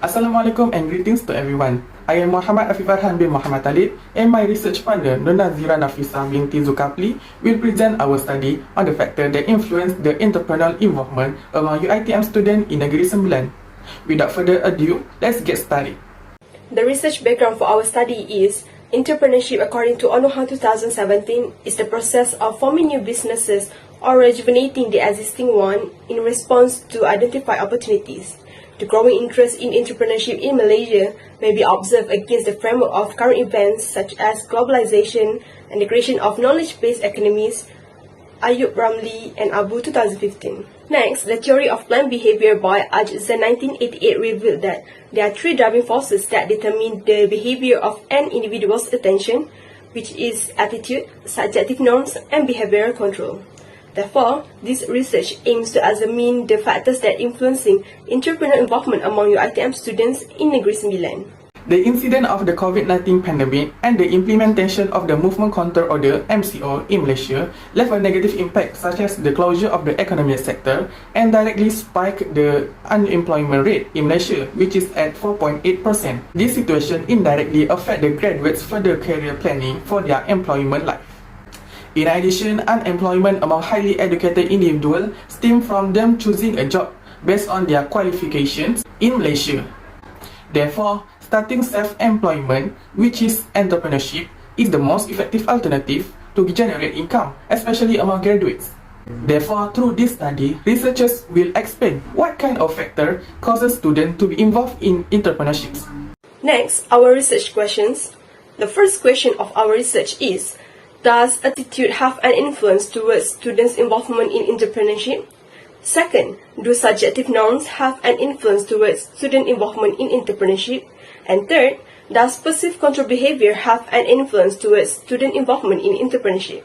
Assalamualaikum and greetings to everyone. I am Muhammad Afiq Farhan bin Muhammad TALIB, and my research partner NADZIRAH NAFISAH BINTI ZULKAPLI will present our study on the factor that influence the entrepreneurial involvement among UITM students in Negeri Sembilan. Without further ado, let's get started. The research background for our study is entrepreneurship according to UNOHA 2017 is the process of forming new businesses or rejuvenating the existing one in response to identified opportunities. The growing interest in entrepreneurship in Malaysia may be observed against the framework of current events such as globalization and the creation of knowledge-based economies, Ayub Ramli and Abu 2015. Next, the theory of planned behavior by HASSAN 1988 revealed that there are three driving forces that determine the behavior of an individual's attention, which is attitude, subjective norms, and behavioral control. Therefore, this research aims to examine the factors that influencing entrepreneurial involvement among UITM students in Negeri Sembilan. The incident of the COVID-19 pandemic and the implementation of the Movement Control Order (MCO) in Malaysia left a negative impact such as the closure of the economic sector and directly spiked the unemployment rate in Malaysia, which is at 4.8%. This situation indirectly affects the graduates' further career planning for their employment life. In addition, unemployment among highly educated individuals stems from them choosing a job based on their qualifications in Malaysia. Therefore, starting self-employment, which is entrepreneurship, is the most effective alternative to generate income, especially among graduates. Therefore, through this study, researchers will explain what kind of factor causes students to be involved in entrepreneurships. Next, our research questions. The first question of our research is, does attitude have an influence towards students' involvement in entrepreneurship? Second, do subjective norms have an influence towards student involvement in entrepreneurship? And third, does perceived control behavior have an influence towards student involvement in entrepreneurship?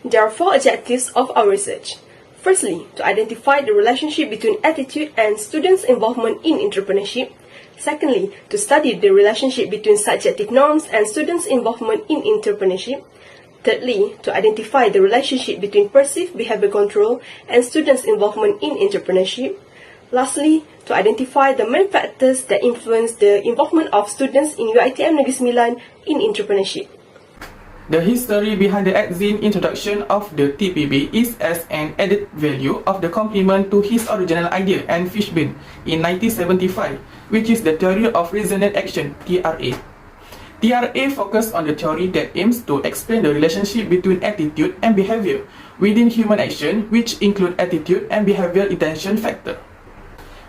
There are four objectives of our research. Firstly, to identify the relationship between attitude and students' involvement in entrepreneurship. Secondly, to study the relationship between subjective norms and students' involvement in entrepreneurship. Thirdly, to identify the relationship between perceived behavior control and students' involvement in entrepreneurship. Lastly, to identify the main factors that influence the involvement of students in UITM Negeri Sembilan in entrepreneurship. The history behind the Adzin introduction of the TPB is as an added value of the complement to his original idea and Fishbein in 1975, which is the theory of resonant action, TRA. TRA focused on the theory that aims to explain the relationship between attitude and behavior within human action, which include attitude and behavioral intention factor.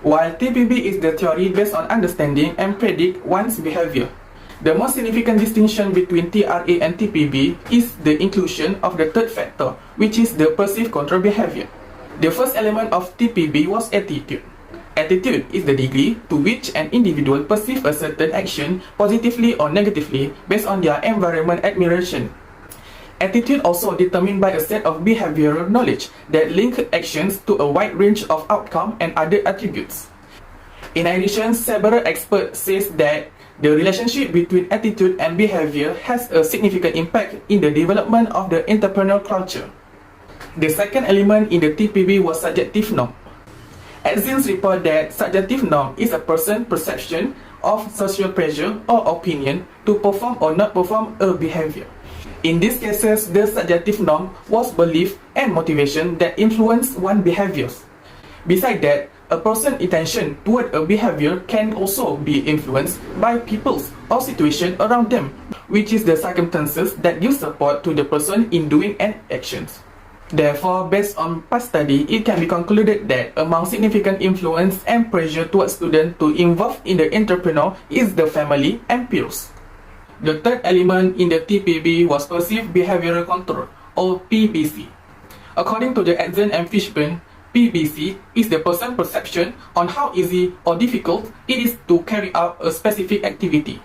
While TPB is the theory based on understanding and predict one's behavior. The most significant distinction between TRA and TPB is the inclusion of the third factor, which is the perceived control behavior. The first element of TPB was attitude. Attitude is the degree to which an individual perceives a certain action positively or negatively based on their environment admiration. Attitude also determined by a set of behavioral knowledge that link actions to a wide range of outcome and other attributes. In addition, several experts say that the relationship between attitude and behavior has a significant impact in the development of the entrepreneurial culture. The second element in the TPB was subjective norm. Adzin report that subjective norm is a person's perception of social pressure or opinion to perform or not perform a behavior. In these cases, the subjective norm was belief and motivation that influence one's behaviors. Besides that, a person's intention toward a behavior can also be influenced by people or situations around them, which is the circumstances that give support to the person in doing an action. Therefore, based on past study, it can be concluded that among significant influence and pressure towards students to involve in the entrepreneur is the family and peers. The third element in the TPB was perceived behavioral control, or PBC. According to the Adzin and Fishbein, PBC is the person's perception on how easy or difficult it is to carry out a specific activity.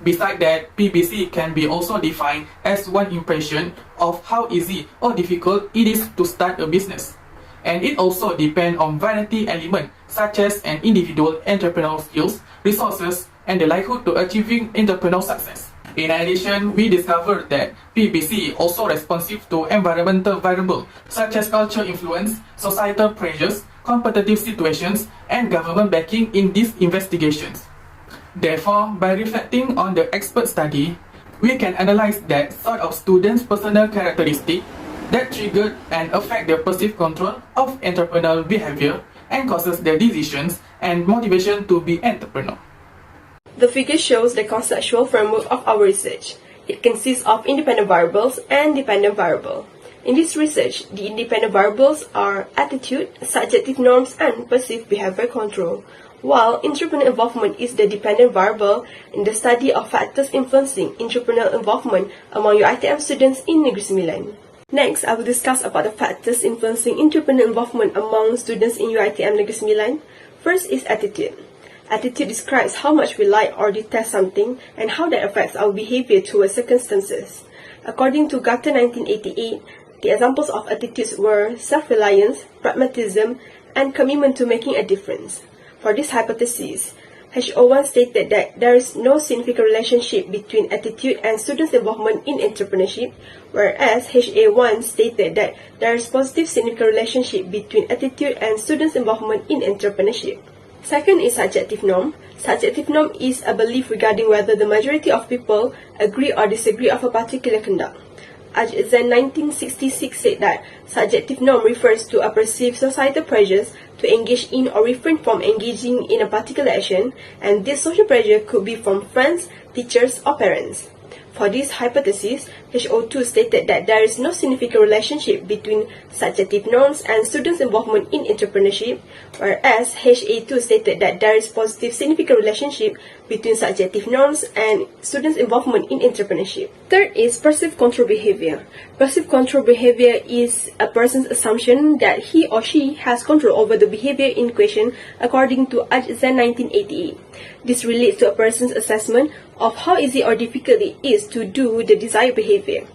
Besides that, PBC can be also defined as one impression of how easy or difficult it is to start a business. And it also depends on variety elements such as an individual entrepreneurial skills, resources, and the likelihood to achieving entrepreneurial success. In addition, we discovered that PBC also responsive to environmental variables such as cultural influence, societal pressures, competitive situations, and government backing in these investigations. Therefore, by reflecting on the expert study, we can analyze that sort of students' personal characteristic that triggered and affect their perceived control of entrepreneurial behavior and causes their decisions and motivation to be entrepreneur. The figure shows the conceptual framework of our research. It consists of independent variables and dependent variable. In this research, the independent variables are attitude, subjective norms, and perceived behavior control, while entrepreneur involvement is the dependent variable in the study of factors influencing entrepreneurial involvement among UITM students in Negeri Sembilan. Next, I will discuss about the factors influencing entrepreneurial involvement among students in UITM Negeri Sembilan. First is attitude. Attitude describes how much we like or detest something and how that affects our behavior towards circumstances. According to Gartner 1988, the examples of attitudes were self-reliance, pragmatism, and commitment to making a difference. For this hypothesis, HO1 stated that there is no significant relationship between attitude and students' involvement in entrepreneurship, whereas HA1 stated that there is positive significant relationship between attitude and students' involvement in entrepreneurship. Second is subjective norm. Subjective norm is a belief regarding whether the majority of people agree or disagree of a particular conduct. HASSAN 1966 said that subjective norm refers to a perceived societal pressures to engage in or refrain from engaging in a particular action, and this social pressure could be from friends, teachers, or parents. For this hypothesis, HO2 stated that there is no significant relationship between subjective norms and students' involvement in entrepreneurship, whereas HA2 stated that there is positive significant relationship between subjective norms and students' involvement in entrepreneurship. Third is perceived control behavior. Perceived control behavior is a person's assumption that he or she has control over the behavior in question according to HASSAN 1988. This relates to a person's assessment of how easy or difficult it is to do the desired behavior.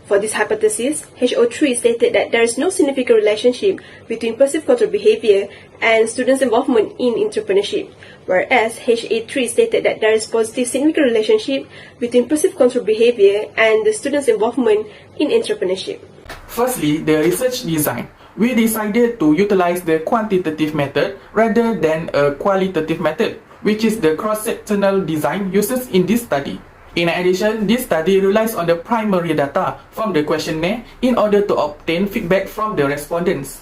For this hypothesis, HO3 stated that there is no significant relationship between perceived control behavior and students' involvement in entrepreneurship, whereas HA3 stated that there is positive significant relationship between perceived control behavior and the students' involvement in entrepreneurship. Firstly, the research design. We decided to utilize the quantitative method rather than a qualitative method, which is the cross-sectional design used in this study. In addition, this study relies on the primary data from the questionnaire in order to obtain feedback from the respondents.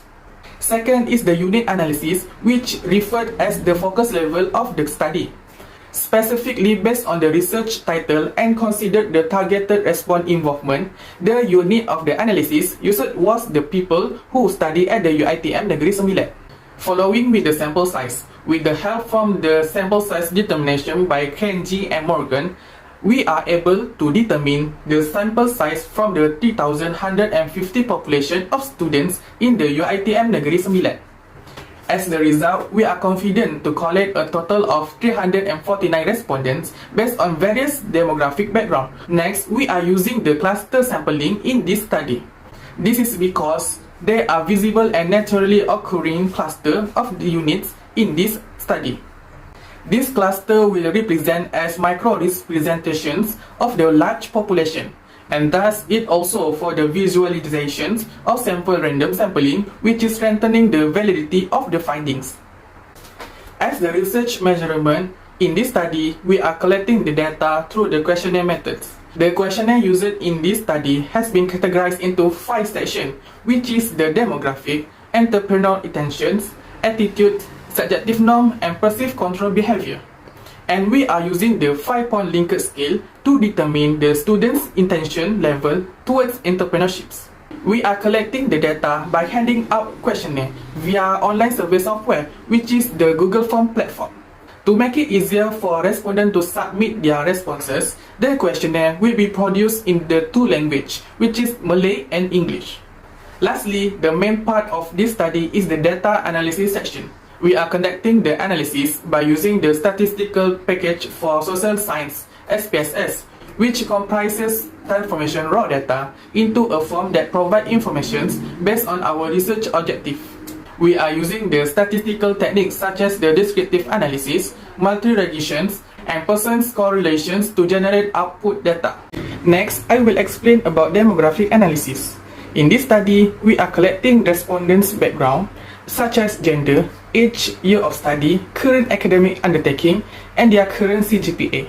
Second is the unit analysis, which referred as the focus level of the study. Specifically based on the research title and considered the targeted response involvement, the unit of the analysis used was the people who study at the UITM Negeri Sembilan. Following with the sample size, with the help from the sample size determination by Kenji and Morgan, we are able to determine the sample size from the 3,150 population of students in the UITM Negeri Sembilan. As the result, we are confident to collect a total of 349 respondents based on various demographic background. Next, we are using the cluster sampling in this study. This is because there are visible and naturally occurring clusters of the units in this study. This cluster will represent as micro-representations of the large population, and thus it also for the visualizations of sample random sampling, which is strengthening the validity of the findings. As the research measurement, in this study, we are collecting the data through the questionnaire methods. The questionnaire used in this study has been categorized into 5 sections, which is the demographic, entrepreneurial intentions, attitude, subjective norm, and perceived control behavior. And we are using the 5-point Likert scale to determine the students' intention level towards entrepreneurships. We are collecting the data by handing out questionnaire via online survey software, which is the Google Form platform. To make it easier for respondents to submit their responses, the questionnaire will be produced in the 2 languages, which is Malay and English. Lastly, the main part of this study is the data analysis section. We are conducting the analysis by using the Statistical Package for Social Science (SPSS), which comprises transformation raw data into a form that provides information based on our research objective. We are using the statistical techniques such as the descriptive analysis, multi-regressions, and Pearson's correlations to generate output data. Next, I will explain about demographic analysis. In this study, we are collecting respondents' background, such as gender, age, year of study, current academic undertaking, and their current CGPA.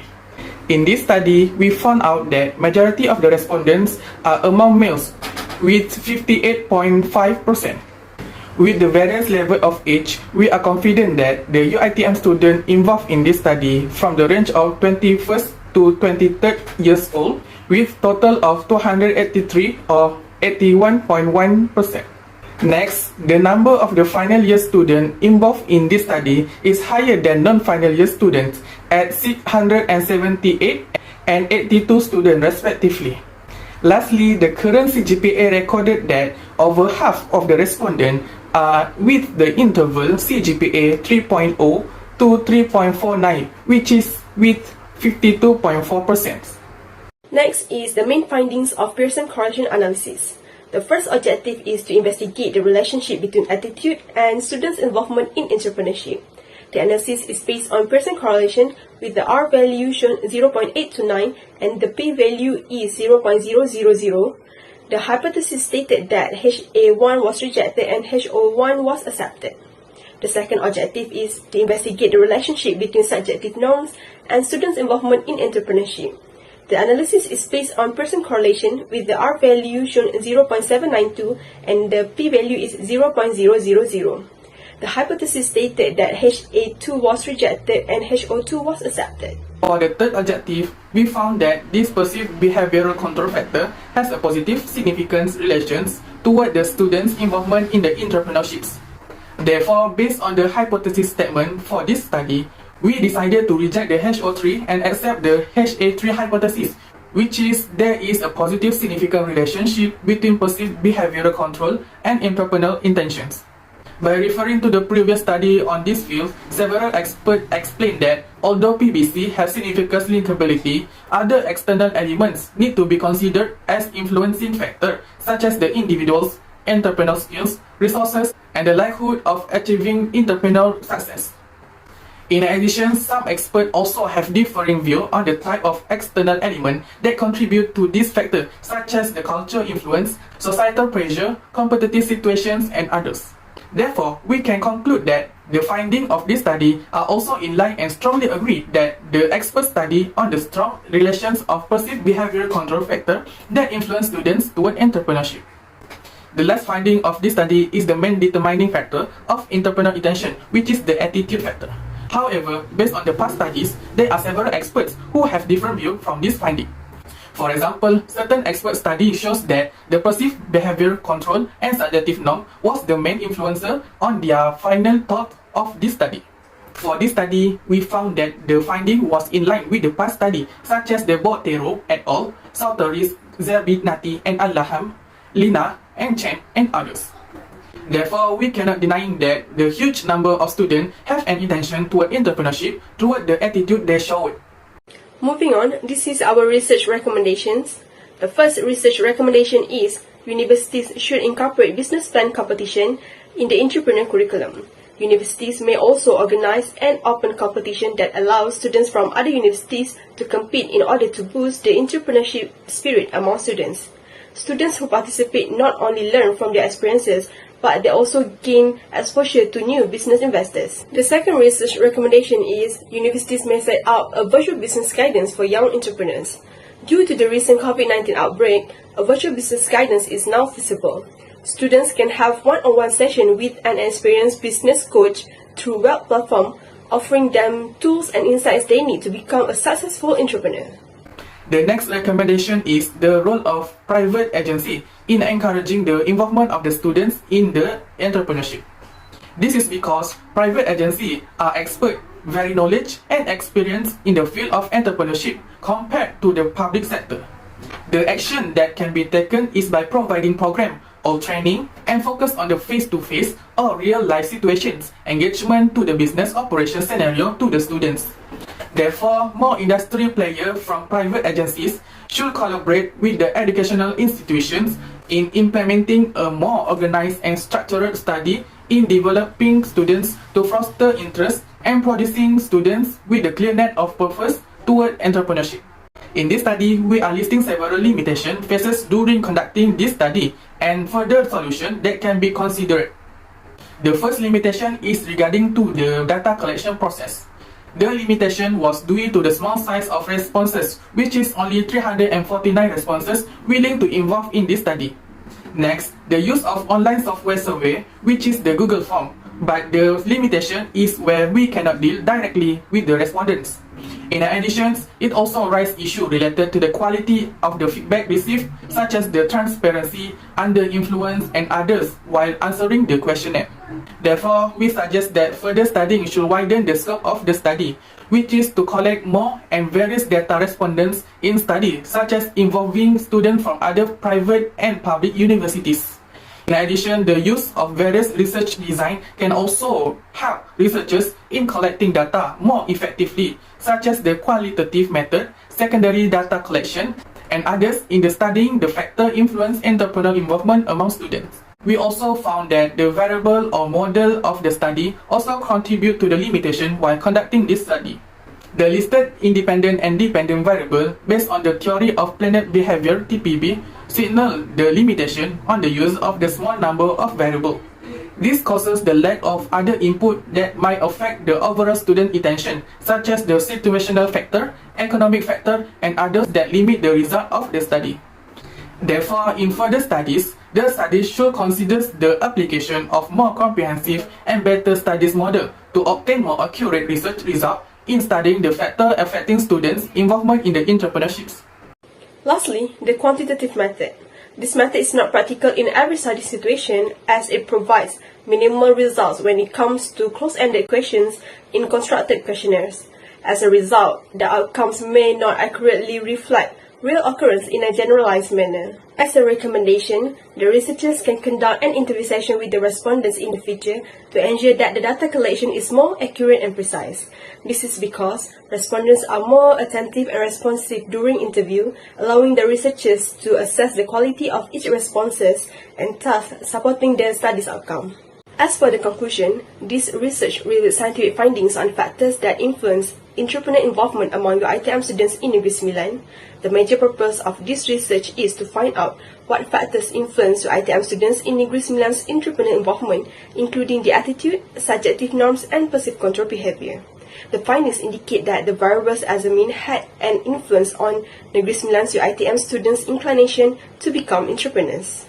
In this study, we found out that majority of the respondents are among males, with 58.5%. With the various level of age, we are confident that the UITM student involved in this study from the range of 21st to 23rd years old, with total of 283 or 81.1%. Next, the number of the final year students involved in this study is higher than non-final year students at 678 and 82 students respectively. Lastly, the current CGPA recorded that over half of the respondents are with the interval CGPA 3.0 to 3.49, which is with 52.4%. Next is the main findings of Pearson correlation analysis. The first objective is to investigate the relationship between attitude and students' involvement in entrepreneurship. The analysis is based on Pearson correlation with the R value shown 0.829 and the P value is 0.000. The hypothesis stated that HA1 was rejected and HO1 was accepted. The second objective is to investigate the relationship between subjective norms and students' involvement in entrepreneurship. The analysis is based on Pearson correlation with the R value shown 0.792 and the P value is 0.000. The hypothesis stated that HA2 was rejected and HO2 was accepted. For the third objective, we found that this perceived behavioral control factor has a positive significance relations toward the students' involvement in the entrepreneurships. Therefore, based on the hypothesis statement for this study, we decided to reject the HO3 and accept the HA3 hypothesis, which is there is a positive significant relationship between perceived behavioral control and entrepreneurial intentions. By referring to the previous study on this field, several experts explained that although PBC has significant linkability, other external elements need to be considered as influencing factors such as the individual's entrepreneurial skills, resources, and the likelihood of achieving entrepreneurial success. In addition, some experts also have differing views on the type of external element that contribute to this factor, such as the cultural influence, societal pressure, competitive situations, and others. Therefore, we can conclude that the findings of this study are also in line and strongly agree that the expert study on the strong relations of perceived behavioral control factor that influence students toward entrepreneurship. The last finding of this study is the main determining factor of entrepreneurial intention, which is the attitude factor. However, based on the past studies, there are several experts who have different views from this finding. For example, certain expert study shows that the perceived behavioral control and subjective norm was the main influencer on their final thought of this study. For this study, we found that the finding was in line with the past study, such as the Botero et al., Sauteris, Zerbinati and Allaham, Lina and Chen and others. Therefore, we cannot deny that the huge number of students have an intention toward entrepreneurship toward the attitude they showed. Moving on, this is our research recommendations. The first research recommendation is universities should incorporate business plan competition in the entrepreneur curriculum. Universities may also organize an open competition that allows students from other universities to compete in order to boost the entrepreneurship spirit among students. Students who participate not only learn from their experiences, but they also gain exposure to new business investors. The second research recommendation is universities may set up a virtual business guidance for young entrepreneurs. Due to the recent COVID-19 outbreak, a virtual business guidance is now feasible. Students can have one-on-one session with an experienced business coach through web platform, offering them tools and insights they need to become a successful entrepreneur. The next recommendation is the role of private agency in encouraging the involvement of the students in the entrepreneurship. This is because private agencies are expert, very knowledge and experienced in the field of entrepreneurship compared to the public sector. The action that can be taken is by providing program or training and focus on the face-to-face or real-life situations, engagement to the business operation scenario to the students. Therefore, more industry players from private agencies should collaborate with the educational institutions in implementing a more organized and structured study in developing students to foster interest and producing students with a clear net of purpose toward entrepreneurship. In this study, we are listing several limitations faced during conducting this study and further solutions that can be considered. The first limitation is regarding to the data collection process. The limitation was due to the small size of responses, which is only 349 responses willing to involve in this study. Next, the use of online software survey, which is the Google form, but the limitation is where we cannot deal directly with the respondents. In addition, it also raises issues related to the quality of the feedback received, such as the transparency, under influence, and others while answering the questionnaire. Therefore, we suggest that further studying should widen the scope of the study, which is to collect more and various data respondents in study, such as involving students from other private and public universities. In addition, the use of various research design can also help researchers in collecting data more effectively, such as the qualitative method, secondary data collection, and others in the studying the factor influence entrepreneurial involvement among students. We also found that the variable or model of the study also contribute to the limitation while conducting this study. The listed independent and dependent variable based on the theory of planet behavior (TPB) signal the limitation on the use of the small number of variables. This causes the lack of other input that might affect the overall student attention, such as the situational factor, economic factor, and others that limit the result of the study. Therefore, in further studies, the study should consider the application of more comprehensive and better studies model to obtain more accurate research results in studying the factor affecting students' involvement in the entrepreneurships. Lastly, the quantitative method. This method is not practical in every study situation as it provides minimal results when it comes to close-ended questions in constructed questionnaires. As a result, the outcomes may not accurately reflect real occurrence in a generalized manner. As a recommendation, the researchers can conduct an interview session with the respondents in the future to ensure that the data collection is more accurate and precise. This is because respondents are more attentive and responsive during interview, allowing the researchers to assess the quality of each responses and thus supporting their studies outcome. As for the conclusion, this research reveals scientific findings on factors that influence entrepreneur involvement among UITM students in Negeri Sembilan. The major purpose of this research is to find out what factors influence UITM students in Negeri Sembilan's entrepreneur involvement, including the attitude, subjective norms, and perceived control behavior. The findings indicate that the variables examined had an influence on Negeri Sembilan's UITM students' inclination to become entrepreneurs.